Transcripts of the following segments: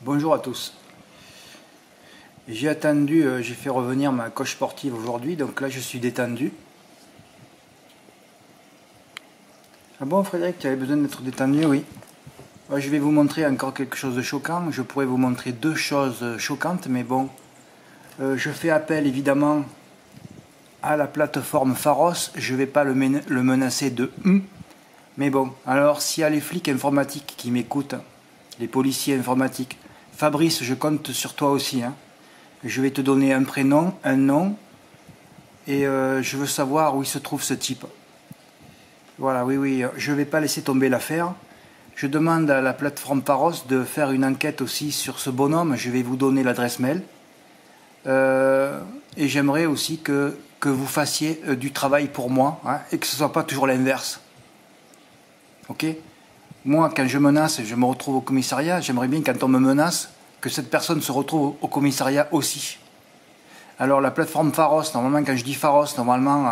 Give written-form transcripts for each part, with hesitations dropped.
Bonjour à tous. J'ai attendu, j'ai fait revenir ma coche sportive aujourd'hui, donc là je suis détendu. Ah bon Frédéric, tu avais besoin d'être détendu? Oui. Je vais vous montrer encore quelque chose de choquant. Je pourrais vous montrer deux choses choquantes, mais bon. Je fais appel évidemment à la plateforme Pharos. Je ne vais pas le menacer de mais bon, alors s'il y a les flics informatiques qui m'écoutent, les policiers informatiques, Fabrice, je compte sur toi aussi, hein. Je vais te donner un prénom, un nom, et je veux savoir où il se trouve ce type. Voilà, oui, je ne vais pas laisser tomber l'affaire. Je demande à la plateforme Pharos de faire une enquête aussi sur ce bonhomme. Je vais vous donner l'adresse mail. Et j'aimerais aussi que vous fassiez du travail pour moi, hein, et que ce ne soit pas toujours l'inverse. Ok? Moi, quand je menace, je me retrouve au commissariat. J'aimerais bien, quand on me menace, que cette personne se retrouve au commissariat aussi. Alors, la plateforme Pharos, normalement, quand je dis Pharos, normalement,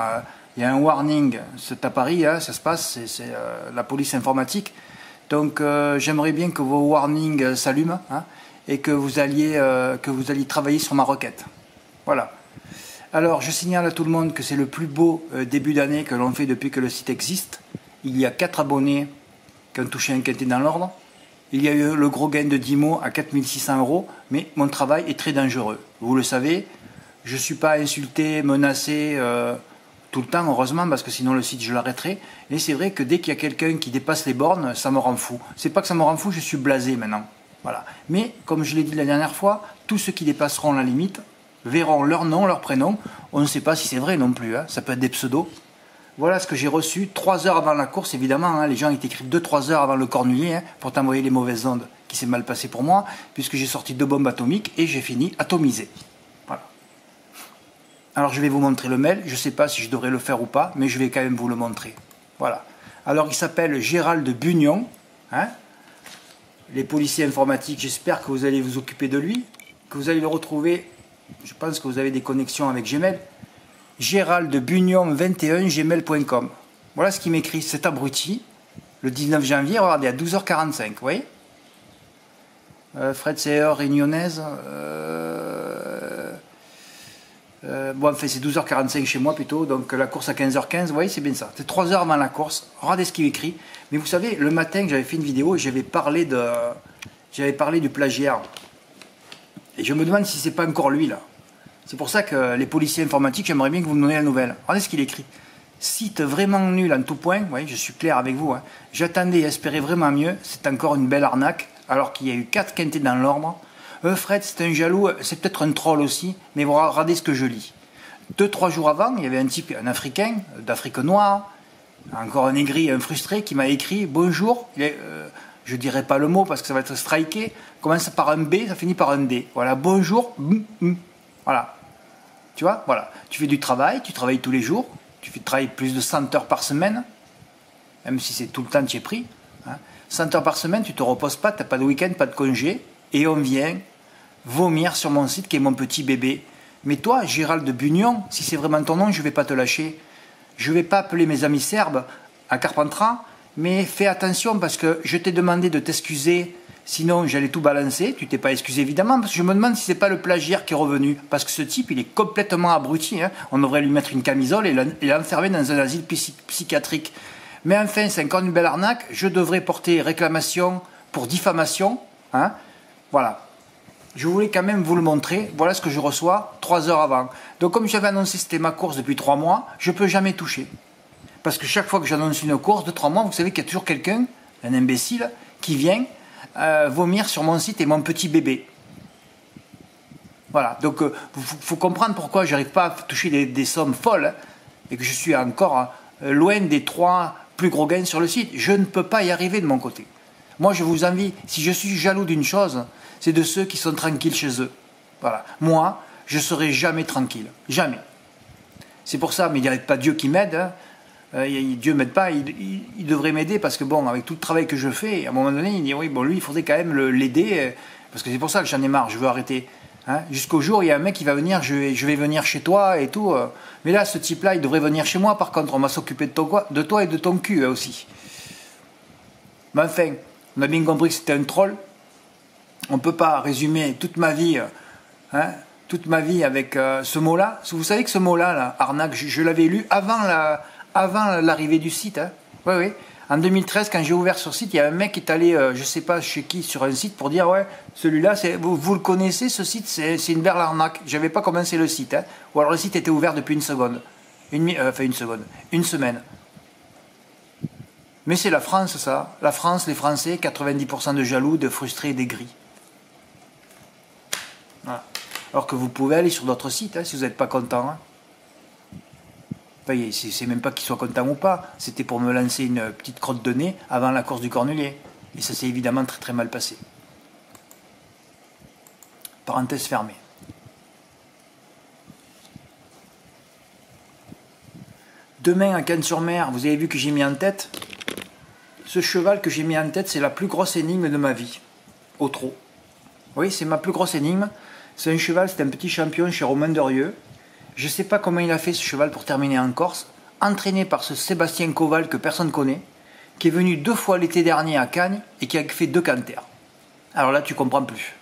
il y a un warning. C'est à Paris, hein, ça se passe, c'est la police informatique. Donc, j'aimerais bien que vos warnings s'allument, hein, et que vous alliez travailler sur ma requête. Voilà. Alors, je signale à tout le monde que c'est le plus beau début d'année que l'on fait depuis que le site existe. Il y a 4 abonnés qui ont touché un quintet dans l'ordre. Il y a eu le gros gain de 10 mots à 4 600 €, mais mon travail est très dangereux. Vous le savez, je ne suis pas insulté, menacé tout le temps, heureusement, parce que sinon le site je l'arrêterai. Mais c'est vrai que dès qu'il y a quelqu'un qui dépasse les bornes, ça me rend fou. C'est pas que ça me rend fou, je suis blasé maintenant. Voilà. Mais, comme je l'ai dit la dernière fois, tous ceux qui dépasseront la limite verront leur nom, leur prénom. On ne sait pas si c'est vrai non plus, hein. Ça peut être des pseudos. Voilà ce que j'ai reçu 3 heures avant la course, évidemment. Hein, les gens ils t'écrivent 2-3 heures avant le cornulier, hein, pour t'envoyer les mauvaises ondes, qui s'est mal passé pour moi, puisque j'ai sorti 2 bombes atomiques et j'ai fini atomisé. Voilà. Alors je vais vous montrer le mail. Je ne sais pas si je devrais le faire ou pas, mais je vais quand même vous le montrer. Voilà. Alors il s'appelle Gérald Bugnon. Hein, les policiers informatiques, j'espère que vous allez vous occuper de lui, que vous allez le retrouver. Je pense que vous avez des connexions avec Gmail. géraldbugnon21gmail.com. Voilà ce qu'il m'écrit, cet abruti, le 19 janvier, regardez, à 12h45, vous voyez, Fred, c'est heure réunionnaise. Bon, enfin, c'est 12h45 chez moi plutôt, donc la course à 15h15, vous voyez, c'est bien ça. C'est 3 heures avant la course, regardez ce qu'il écrit. Mais vous savez, le matin, j'avais fait une vidéo et j'avais parlé du plagiat. Et je me demande si c'est pas encore lui, là. C'est pour ça que les policiers informatiques, j'aimerais bien que vous me donniez la nouvelle. Regardez ce qu'il écrit. Site vraiment nul en tout point. Oui, je suis clair avec vous, hein. J'attendais et espérais vraiment mieux. C'est encore une belle arnaque, alors qu'il y a eu 4 quintés dans l'ordre. Fred, c'est un jaloux, c'est peut-être un troll aussi, mais vous regardez ce que je lis. 2-3 jours avant, il y avait un type, un Africain, d'Afrique noire, encore un aigri, un frustré, qui m'a écrit « Bonjour ». Je ne dirai pas le mot parce que ça va être striké. Commence par un B, ça finit par un D. Voilà, bonjour. Voilà. Tu vois, voilà. Tu fais du travail, tu travailles tous les jours. Tu travailles plus de 100 heures par semaine. Même si c'est tout le temps tu es pris. Hein. 100 heures par semaine, tu ne te reposes pas, tu n'as pas de week-end, pas de congé. Et on vient vomir sur mon site qui est mon petit bébé. Mais toi, Gérald Bugnon, si c'est vraiment ton nom, je ne vais pas te lâcher. Je ne vais pas appeler mes amis serbes à Carpentras. Mais fais attention parce que je t'ai demandé de t'excuser, sinon j'allais tout balancer. Tu t'es pas excusé évidemment parce que je me demande si c'est pas le plagiaire qui est revenu. Parce que ce type, il est complètement abruti. Hein. On devrait lui mettre une camisole et l'enfermer dans un asile psychiatrique. Mais enfin, c'est encore une belle arnaque. Je devrais porter réclamation pour diffamation. Hein. Voilà. Je voulais quand même vous le montrer. Voilà ce que je reçois 3 heures avant. Donc comme j'avais annoncé c'était ma course depuis 3 mois, je peux jamais toucher. Parce que chaque fois que j'annonce une course de 3 mois, vous savez qu'il y a toujours quelqu'un, un imbécile, qui vient vomir sur mon site et mon petit bébé. Voilà, donc il faut comprendre pourquoi je n'arrive pas à toucher des sommes folles, hein, et que je suis encore loin des 3 plus gros gains sur le site. Je ne peux pas y arriver de mon côté. Moi, je vous envie, si je suis jaloux d'une chose, c'est de ceux qui sont tranquilles chez eux. Voilà. Moi, je ne serai jamais tranquille. Jamais. C'est pour ça, mais il n'y a pas Dieu qui m'aide, hein. Dieu ne m'aide pas, il devrait m'aider parce que bon, avec tout le travail que je fais, à un moment donné, il dit oui, bon, lui, il faudrait quand même l'aider, parce que c'est pour ça que j'en ai marre, je veux arrêter. Hein. Jusqu'au jour, il y a un mec qui va venir, je vais venir chez toi et tout. Mais là, ce type-là, il devrait venir chez moi, par contre, on va s'occuper de toi et de ton cul aussi. Mais enfin, on a bien compris que c'était un troll. on ne peut pas résumer toute ma vie, hein, toute ma vie avec ce mot-là. Vous savez que ce mot-là, là, arnaque, je l'avais lu avant l'arrivée du site. Hein. Oui, oui. En 2013, quand j'ai ouvert sur le site, il y a un mec qui est allé, je ne sais pas chez qui, sur un site pour dire, ouais, celui-là, vous le connaissez, ce site, c'est une belle arnaque. Je n'avais pas commencé le site. Hein. Ou alors le site était ouvert depuis une seconde. Une semaine. Mais c'est la France, ça. La France, les Français, 90% de jaloux, de frustrés et d'aigris. Voilà. Alors que vous pouvez aller sur d'autres sites, hein, si vous n'êtes pas content. Hein. C'est même pas qu'ils soient contents ou pas. C'était pour me lancer une petite crotte de nez avant la course du Cornulier. Et ça s'est évidemment très très mal passé. Parenthèse fermée. Demain à Cannes-sur-Mer, vous avez vu que j'ai mis en tête. Ce cheval que j'ai mis en tête, c'est la plus grosse énigme de ma vie. Au trot. Oui, c'est ma plus grosse énigme. C'est un cheval, c'est un petit champion chez Romain Derieux. Je ne sais pas comment il a fait ce cheval pour terminer en Corse, entraîné par ce Sébastien Koval que personne ne connaît, qui est venu 2 fois l'été dernier à Cannes et qui a fait 2 canters. Alors là, tu comprends plus.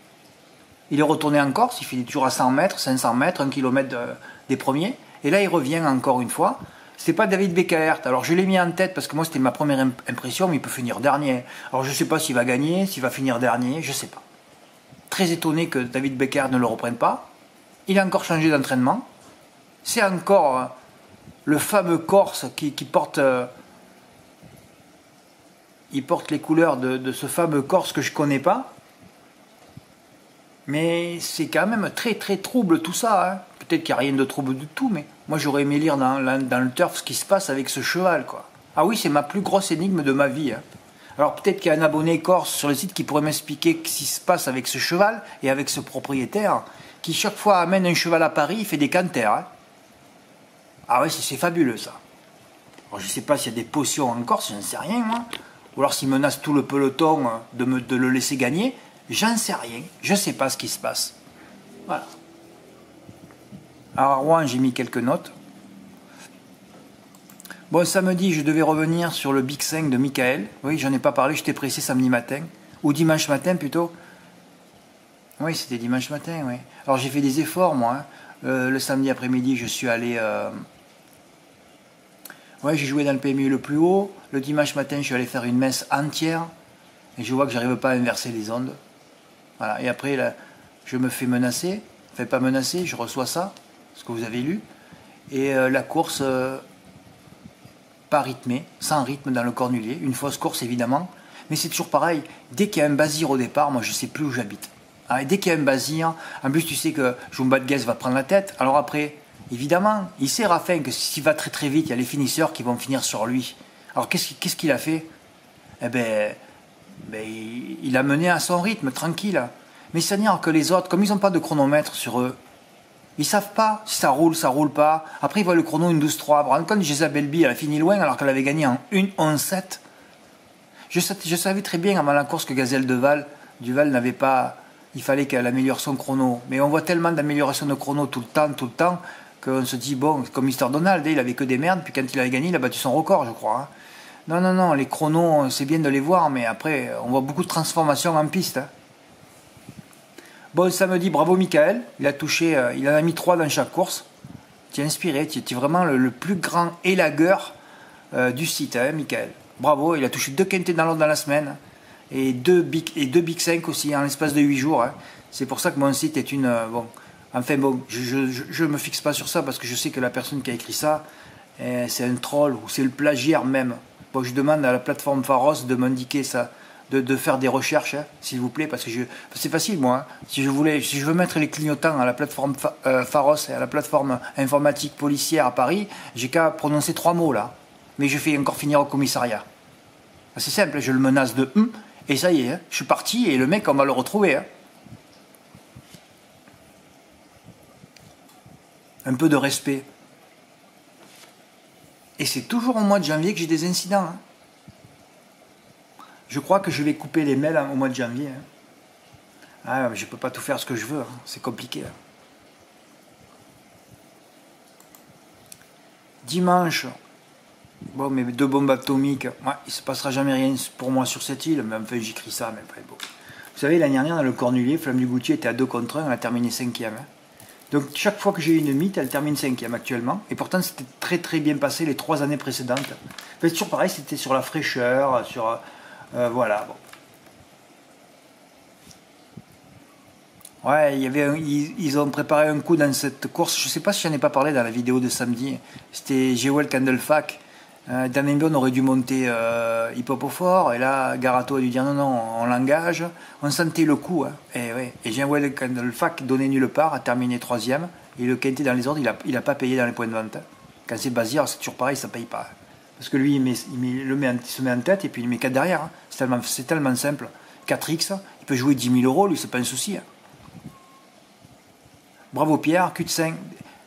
Il est retourné en Corse, il fait toujours à 100 mètres, 500 mètres, 1 km des premiers, et là il revient encore une fois. C'est pas David Beccaert. Alors je l'ai mis en tête parce que moi c'était ma première impression, mais il peut finir dernier. Alors je ne sais pas s'il va gagner, s'il va finir dernier, je ne sais pas. Très étonné que David Beccaert ne le reprenne pas. Il a encore changé d'entraînement. C'est encore le fameux Corse qui porte, il porte les couleurs de ce fameux Corse que je ne connais pas. Mais c'est quand même très très trouble tout ça. Hein. Peut-être qu'il n'y a rien de trouble du tout, mais moi j'aurais aimé lire dans le turf ce qui se passe avec ce cheval, quoi. Ah oui, c'est ma plus grosse énigme de ma vie. Hein. Alors peut-être qu'il y a un abonné corse sur le site qui pourrait m'expliquer ce qui se passe avec ce cheval et avec ce propriétaire qui chaque fois amène un cheval à Paris, il fait des canters. Hein. Ah ouais, c'est fabuleux ça. Alors, je ne sais pas s'il y a des potions en Corse, j'en sais rien moi. Ou alors s'il menace tout le peloton de le laisser gagner, j'en sais rien. Je ne sais pas ce qui se passe. Voilà. Alors à Rouen, j'ai mis quelques notes. Bon, samedi, je devais revenir sur le Big 5 de Michael. Oui, j'en ai pas parlé, j'étais pressé samedi matin. Ou dimanche matin plutôt. Oui, c'était dimanche matin, oui. Alors j'ai fait des efforts, moi. Hein. Le samedi après-midi, je suis allé... Ouais, j'ai joué dans le PMU le plus haut. Le dimanche matin, je suis allé faire une messe entière. Et je vois que j'arrive pas à inverser les ondes. Voilà. Et après, là, je me fais menacer. Enfin, pas menacer, je reçois ça. Ce que vous avez lu. Et la course, pas rythmée, sans rythme dans le Cornulier. Une fausse course, évidemment. Mais c'est toujours pareil. Dès qu'il y a un basir au départ, moi, je sais plus où j'habite. Ah, dès qu'il y a un basir, en plus, tu sais que Jumba de Guez va prendre la tête. Alors après... Évidemment, il sait Raffin que s'il va très très vite, il y a les finisseurs qui vont finir sur lui. Alors qu'est-ce qu'il a fait? Eh ben, il a mené à son rythme, tranquille. Mais c'est-à-dire que les autres, comme ils n'ont pas de chronomètre sur eux, ils ne savent pas si ça roule pas. Après, ils voient le chrono une 12-3. Vous vous rendez compte, Gisèle Bi, elle a fini loin alors qu'elle avait gagné en 1-11-7. Je savais très bien avant la course que Gazelle Duval n'avait pas... Il fallait qu'elle améliore son chrono. Mais on voit tellement d'amélioration de chrono tout le temps, qu'on se dit, bon, comme Mr. Donald, il avait que des merdes, puis quand il avait gagné, il a battu son record, je crois. Hein. Non, les chronos, c'est bien de les voir, mais après, on voit beaucoup de transformations en piste. Hein. Bon, samedi, bravo Michael, il en a mis 3 dans chaque course. Tu es inspiré, tu es vraiment le plus grand élagueur du site, hein, Michael. Bravo, il a touché 2 quintés dans l'ordre dans la semaine, et 2 Big 5 aussi, en l'espace de 8 jours. Hein. C'est pour ça que mon site est une... Enfin bon, je me fixe pas sur ça parce que je sais que la personne qui a écrit ça, c'est un troll ou c'est le plagiaire même. Bon, je demande à la plateforme Pharos de m'indiquer ça, de faire des recherches, hein, s'il vous plaît, parce que c'est facile moi. Hein. Si je veux mettre les clignotants à la plateforme Pharos et à la plateforme informatique policière à Paris, j'ai qu'à prononcer 3 mots là. Mais je fais encore finir au commissariat. C'est simple, je le menace de et ça y est, hein, je suis parti et le mec on va le retrouver. Hein. Un peu de respect. Et c'est toujours au mois de janvier que j'ai des incidents. Hein. Je crois que je vais couper les mails au mois de janvier. Hein. Ah, je ne peux pas tout faire ce que je veux. Hein. C'est compliqué. Hein. Dimanche, bon, mais 2 bombes atomiques. Ouais, il ne se passera jamais rien pour moi sur cette île. Mais enfin, j'écris ça. Mais enfin, bon. Vous savez, l'année dernière, dans le Cornulier, Flamme du Goutier était à 2 contre 1, elle a terminé 5e. Hein. Donc chaque fois que j'ai eu une mythe, elle termine 5e actuellement. Et pourtant, c'était très très bien passé les 3 années précédentes. En fait, toujours pareil, c'était sur la fraîcheur, sur... voilà. Bon. Ouais, il y avait ils ont préparé un coup dans cette course. Je ne sais pas si j'en ai pas parlé dans la vidéo de samedi. C'était Jewel Candlefac. Damien aurait dû monter Hip Hop au fort. Et là, Garato a dû dire non, non, on l'engage. On sentait le coup. Hein. Et Jewel Candlefac, donné nulle part, a terminé 3e. Et le quintet dans les ordres, il a pas payé dans les points de vente. Hein. Quand c'est Bazir, c'est toujours pareil, ça paye pas. Parce que lui, il se met en tête et puis il met 4 derrière. Hein. C'est tellement simple. 4X, il peut jouer 10 000 euros, lui, c'est pas un souci. Hein. Bravo Pierre, Q5.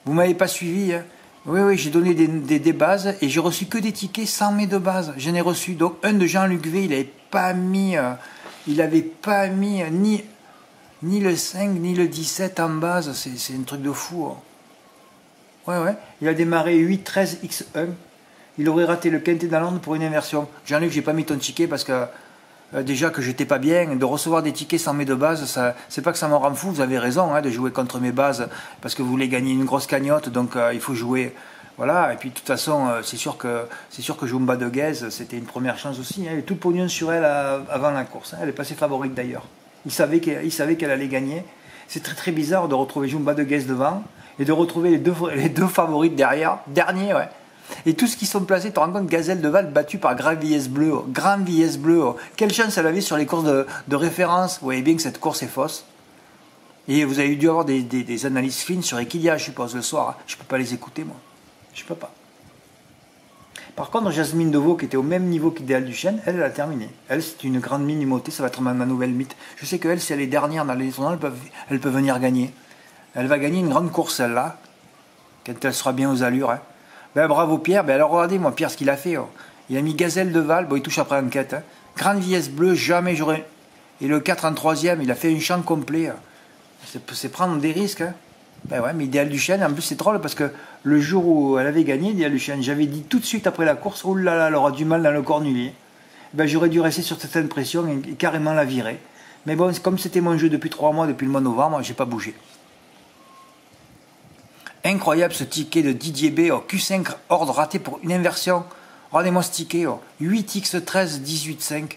Vous m'avez pas suivi. Hein. Oui, j'ai donné des bases et j'ai reçu que des tickets sans mes 2 bases. J'en ai reçu. Donc un de Jean-Luc V, il n'avait pas mis, ni le 5 ni le 17 en base. C'est un truc de fou. Hein. Ouais. Il a démarré 8-13-X1. Il aurait raté le quintet dans l'ordre pour une inversion. Jean-Luc, j'ai pas mis ton ticket parce que déjà que j'étais pas bien, de recevoir des tickets sans mes 2 bases, c'est pas que ça m'en rend fou, vous avez raison hein, de jouer contre mes bases parce que vous voulez gagner une grosse cagnotte, donc il faut jouer, voilà, et puis de toute façon c'est sûr que Jumba de Guez, c'était une première chance aussi, hein, il y avait tout le pognon sur elle avant la course, hein, elle est passée favorite d'ailleurs, il savait qu'elle allait gagner, c'est très très bizarre de retrouver Jumba de Guez devant et de retrouver les deux favorites derrière, dernier ouais. Et tous qui sont placés, tu te rends compte, Gazelle de Val battue par Grand Villesse Bleu. Grand Villesse Bleu. Quelle chance elle avait sur les courses de référence. Vous voyez bien que cette course est fausse. Et vous avez dû avoir des analyses fines sur Equidia, je suppose, le soir. Je ne peux pas les écouter, moi. Je peux pas. Par contre, Jasmine Deveau, qui était au même niveau qu'Idéal Duchesne, elle a terminé. Elle, c'est une grande minimauté, ça va être ma nouvelle mythe. Je sais qu'elle, si elle est dernière dans les tournois, elle peut venir gagner. Elle va gagner une grande course, celle-là. Quand elle sera bien aux allures, hein. Ben, bravo Pierre, ben alors regardez moi Pierre ce qu'il a fait. Oh. Il a mis Gazelle de Val, bon il touche après enquête. Hein. Grande Villesse Bleue, jamais j'aurais. Et le 4 en 3e, il a fait un champ complet. C'est prendre des risques. Hein. Ben ouais, mais Idéal Duchesne, en plus c'est drôle parce que le jour où elle avait gagné, Idéal Duchesne, j'avais dit tout de suite après la course, oh là là, elle aura du mal dans le Cornulier. Ben j'aurais dû rester sur cette impression et carrément la virer. Mais bon, comme c'était mon jeu depuis 3 mois, depuis le mois de novembre, j'ai pas bougé. Incroyable ce ticket de Didier B. Oh, Q5 ordre raté pour une inversion. Regardez-moi ce ticket. Oh. 8x13, 18,5.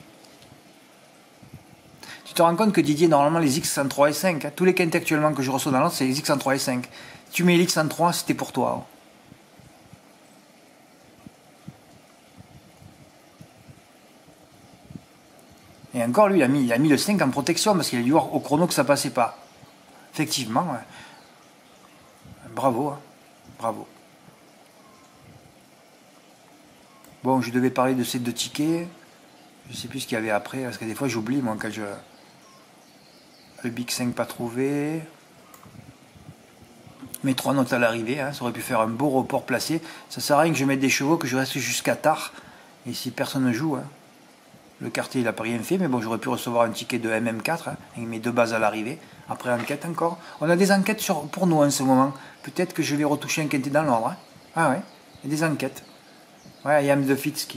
Tu te rends compte que Didier, normalement, les X en 3 et 5. Hein. Tous les quintés actuellement que je reçois dans l'ordre, c'est les X en 3 et 5. Si tu mets l'X en 3, c'était pour toi. Oh. Et encore, lui, il a mis le 5 en protection parce qu'il a dû voir au chrono que ça passait pas. Effectivement, ouais. Bravo, hein. Bravo. Bon, je devais parler de ces 2 tickets. Je sais plus ce qu'il y avait après, parce que des fois j'oublie, moi, quand je... Le Big 5 pas trouvé. Mes 3 notes à l'arrivée, hein. Ça aurait pu faire un beau report placé. Ça sert à rien que je mette des chevaux, que je reste jusqu'à tard. Et si personne ne joue, hein. Le quartier, il n'a pas rien fait, mais bon, j'aurais pu recevoir un ticket de MM4, hein, avec mes 2 bases à l'arrivée. Après, enquête encore. On a des enquêtes pour nous en ce moment. Peut-être que je vais retoucher un quintet dans l'ordre. Hein. Ah ouais, il y a des enquêtes. Ouais, Yam de Fitz,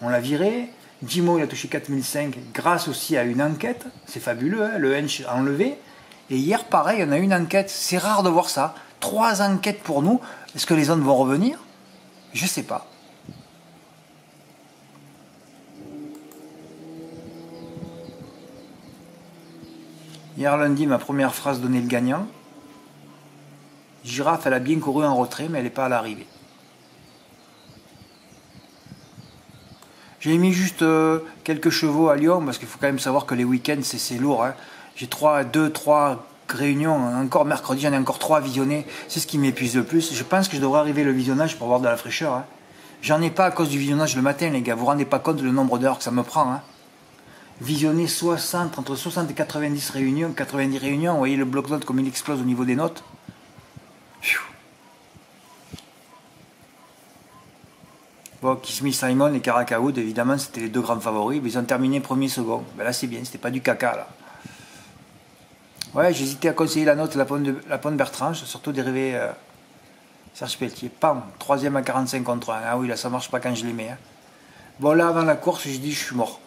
on l'a viré. Jimo, il a touché 4005 grâce aussi à une enquête. C'est fabuleux, hein, le hench enlevé. Et hier, pareil, on a une enquête. C'est rare de voir ça. 3 enquêtes pour nous. Est-ce que les autres vont revenir? Je sais pas. Hier lundi, ma première phrase donnait le gagnant. Girafe, elle a bien couru en retrait, mais elle n'est pas à l'arrivée. J'ai mis juste quelques chevaux à Lyon, parce qu'il faut quand même savoir que les week-ends, c'est lourd. Hein. J'ai 3 réunions, encore mercredi, j'en ai encore 3 à visionner. C'est ce qui m'épuise le plus. Je pense que je devrais arriver le visionnage pour avoir de la fraîcheur. Hein. J'en ai pas à cause du visionnage le matin, les gars. Vous vous rendez pas compte du nombre d'heures que ça me prend. Hein. Visionner entre 60 et 90 réunions, vous voyez le bloc-notes comme il explose au niveau des notes. Pfiou. Bon, Kiss Me Simon et Caracaoud, évidemment, c'était les 2 grands favoris, mais ils ont terminé premier, second. Ben là, c'est bien, c'était pas du caca, là. Ouais, j'hésitais à conseiller la note, la Ponte Bertrand, surtout dérivé Serge Pelletier. Pam, 3e à 45 contre 1. Ah oui, là, ça marche pas quand je les mets. Hein. Bon, là, avant la course, je dis, je suis mort.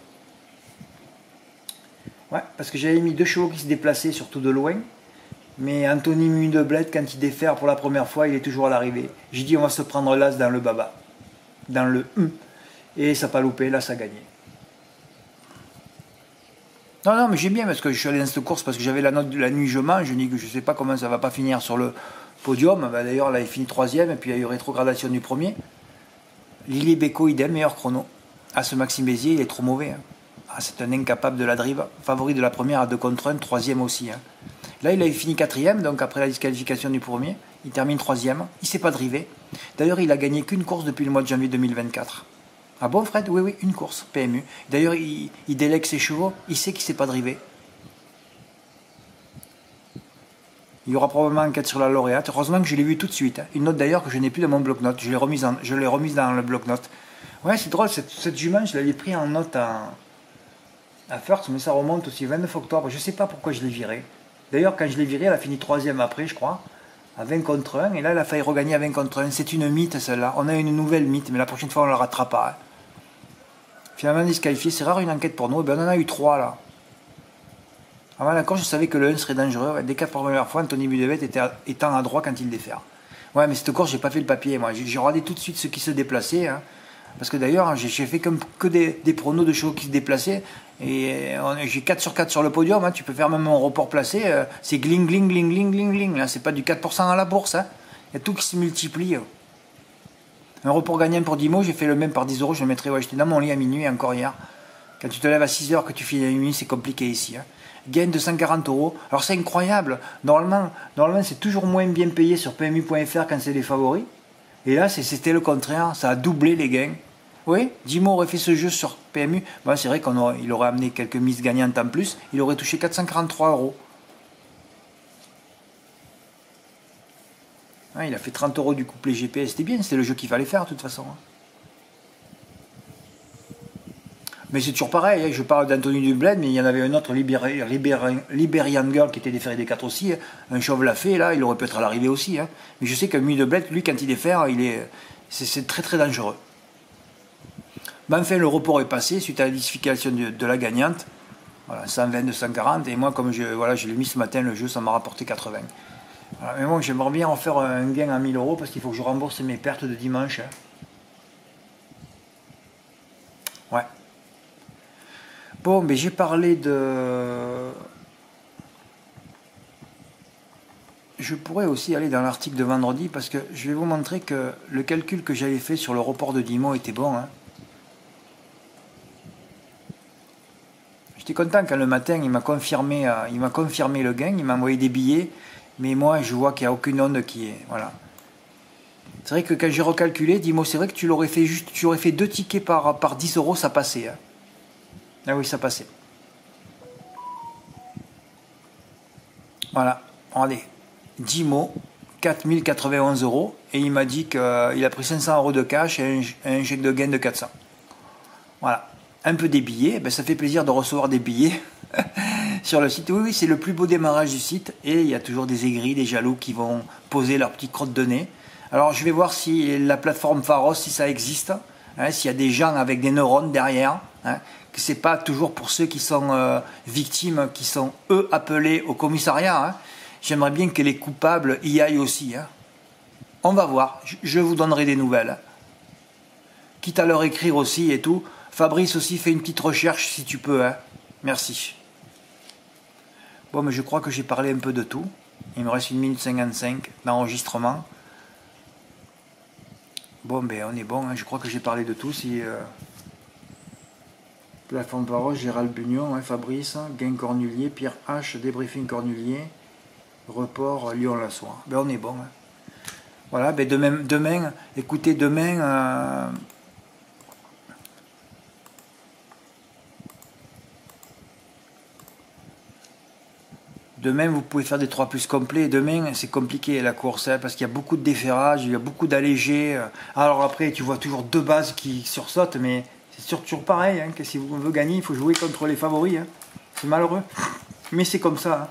Ouais, parce que j'avais mis 2 chevaux qui se déplaçaient, surtout de loin. Mais Anthony Muni de Bled, quand il défère pour la première fois, il est toujours à l'arrivée. J'ai dit, on va se prendre l'as dans le baba. Dans le et ça n'a pas loupé, là ça a gagné. Non, non, mais j'aime bien parce que je suis allé dans cette course parce que j'avais la note de la nuit, je mange. Je dis que je ne sais pas comment ça va pas finir sur le podium. Ben, d'ailleurs, là il finit 3ème et puis il y a eu rétrogradation du premier. Lily Beko, idem, meilleur chrono. Ah, ce Maxime Bézier, il est trop mauvais. Hein. Ah, c'est un incapable de la drive. Favori de la première à 2 contre 1, 3ème aussi. Hein. Là, il a fini 4ème, donc après la disqualification du premier, il termine 3ème. Il ne s'est pas drivé. D'ailleurs, il a gagné qu'une course depuis le mois de janvier 2024. Ah bon, Fred? Oui, oui, une course, PMU. D'ailleurs, il délègue ses chevaux, il sait qu'il ne s'est pas drivé. Il y aura probablement une quête sur la lauréate. Heureusement que je l'ai vu tout de suite. Hein. Une note d'ailleurs que je n'ai plus dans mon bloc-notes. Je l'ai remise dans le bloc-notes. Ouais, c'est drôle, cette jument, je l'avais pris en note à First, mais ça remonte aussi, 29 octobre. Je ne sais pas pourquoi je l'ai virée. D'ailleurs, quand je l'ai virée, elle a fini 3ème après, je crois, à 20 contre 1. Et là, elle a failli regagner à 20 contre 1. C'est une mythe, celle-là. On a une nouvelle mythe, mais la prochaine fois, on ne la rattrape pas. Hein. Finalement, disqualifié. C'est rare une enquête pour nous. Et ben, on en a eu 3, là. Avant la course, je savais que le 1 serait dangereux. Dès 4 premières fois, Anthony Budevet étant à droite quand il défère. Ouais, mais cette course, j'ai pas fait le papier, moi. J'ai regardé tout de suite ceux qui se déplaçaient. Hein. Parce que d'ailleurs, j'ai fait que des pronos de chevaux qui se déplaçaient. Et j'ai 4 sur 4 sur le podium. Hein. Tu peux faire même un report placé. C'est gling, gling, gling, gling, gling, gling. Là, c'est pas du 4% à la bourse. Hein. Il y a tout qui se multiplie. Un report gagnant pour 10 mots, j'ai fait le même par 10 euros. Je le mettrais. Ouais, j'étais dans mon lit à minuit encore hier. Quand tu te lèves à 6 heures, que tu finis à minuit, c'est compliqué ici. Hein. Gain de 140 euros. Alors c'est incroyable. Normalement c'est toujours moins bien payé sur PMU.fr quand c'est les favoris. Et là, c'était le contraire. Ça a doublé les gains. Oui, Dimo aurait fait ce jeu sur PMU. Bon, c'est vrai qu'il aurait amené quelques mises gagnantes en plus. Il aurait touché 443 euros. Ouais, il a fait 30 euros du couplet GPS. C'était bien, c'était le jeu qu'il fallait faire de toute façon. Mais c'est toujours pareil, hein. Je parle d'Anthony Dublin, mais il y en avait un autre, Liberian Girl, qui était déféré des 4 aussi. Hein. Un chauve l'a fait, là, il aurait pu être à l'arrivée aussi. Hein. Mais je sais que Muni de Bled, lui, quand il défère, c'est très très dangereux. Mais enfin, le report est passé suite à la disqualification de la gagnante. Voilà, 120 de 140. Et moi, comme je l'ai mis ce matin, le jeu, ça m'a rapporté 80. Voilà, mais bon, j'aimerais bien en faire un gain à 1000 euros parce qu'il faut que je rembourse mes pertes de dimanche. Hein. Ouais. Bon, mais j'ai parlé de... Je pourrais aussi aller dans l'article de vendredi parce que je vais vous montrer que le calcul que j'avais fait sur le report de Dimo était bon. Hein. J'étais content quand le matin il m'a confirmé le gain, il m'a envoyé des billets, mais moi je vois qu'il n'y a aucune onde qui est. Voilà. C'est vrai que quand j'ai recalculé, Dimo, c'est vrai que tu aurais fait 2 tickets par 10 euros, ça passait. Hein. Ah oui, ça passait. Voilà, regardez. Dimo, 4091 euros. Et il m'a dit qu'il a pris 500 euros de cash et un chèque de gain de 400. Voilà. Un peu des billets. Ben, ça fait plaisir de recevoir des billets sur le site. Oui, oui, c'est le plus beau démarrage du site. Et il y a toujours des aigris, des jaloux qui vont poser leur petite crotte de nez. Alors, je vais voir si la plateforme Pharos, si ça existe. Hein, s'il y a des gens avec des neurones derrière. Hein, que c'est pas toujours pour ceux qui sont victimes, qui sont eux appelés au commissariat. Hein. J'aimerais bien que les coupables y aillent aussi. Hein. On va voir, je vous donnerai des nouvelles. Hein. Quitte à leur écrire aussi et tout. Fabrice aussi, fais une petite recherche si tu peux. Hein. Merci. Bon, mais je crois que j'ai parlé un peu de tout. Il me reste 1 minute 55 d'enregistrement. Bon, ben on est bon, hein. Je crois que j'ai parlé de tout. Si... Plateforme Pharos, Gérald Bugnon, hein, Fabrice, Gain Cornulier, Pierre H, Débriefing Cornulier, Report Lyon-Lassois. Ben on est bon. Hein. Voilà, ben demain, écoutez, demain, vous pouvez faire des 3 plus complets. Demain, c'est compliqué la course, hein, parce qu'il y a beaucoup de déferrage, il y a beaucoup d'allégés. Alors après, tu vois toujours 2 bases qui sursautent, mais... C'est toujours pareil, hein, que si vous voulez gagner, il faut jouer contre les favoris. Hein. C'est malheureux, mais c'est comme ça. Hein.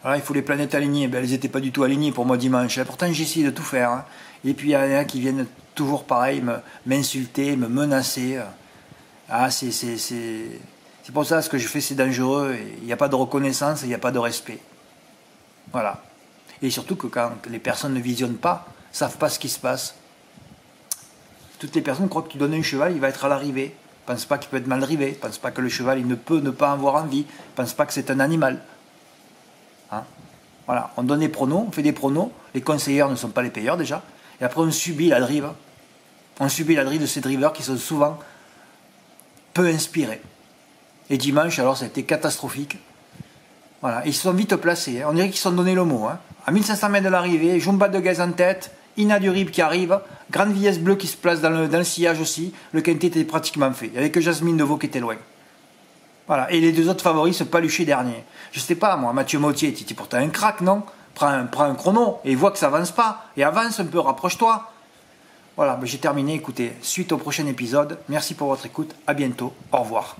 Voilà, il faut les planètes alignées. Ben, elles n'étaient pas du tout alignées pour moi dimanche. Hein. Pourtant, j'essaie de tout faire. Hein. Et puis, il y en a qui viennent toujours pareil, m'insulter, me menacer. Ah, c'est C'est pour ça que ce que je fais, c'est dangereux. Il n'y a pas de reconnaissance, il n'y a pas de respect. Voilà. Et surtout que quand les personnes ne visionnent pas, ne savent pas ce qui se passe. Toutes les personnes croient que tu donnes un cheval, il va être à l'arrivée. Ne pensent pas qu'il peut être mal drivé. Ne pensent pas que le cheval, il ne peut ne pas avoir envie. Ne pensent pas que c'est un animal. Hein? Voilà. On donne des pronos, on fait des pronos. Les conseillers ne sont pas les payeurs déjà. Et après, on subit la drive. On subit la drive de ces drivers qui sont souvent peu inspirés. Et dimanche, alors, ça a été catastrophique. Voilà. Ils se sont vite placés. Hein. On dirait qu'ils se sont donné le mot. Hein. À 1500 mètres de l'arrivée, Jumba de Gaz en tête. Ina du Rib qui arrive, Grande Vitesse Bleue qui se place dans le sillage aussi, le quintet était pratiquement fait, il n'y avait que Jasmine Deveau qui était loin. Voilà, et les deux autres favoris se paluchaient dernier. Je sais pas, moi, Mathieu Mautier, tu es pourtant un crack, non? Prends un chrono et vois que ça avance pas, et avance un peu, rapproche-toi. Voilà, ben j'ai terminé, écoutez, suite au prochain épisode, merci pour votre écoute, à bientôt, au revoir.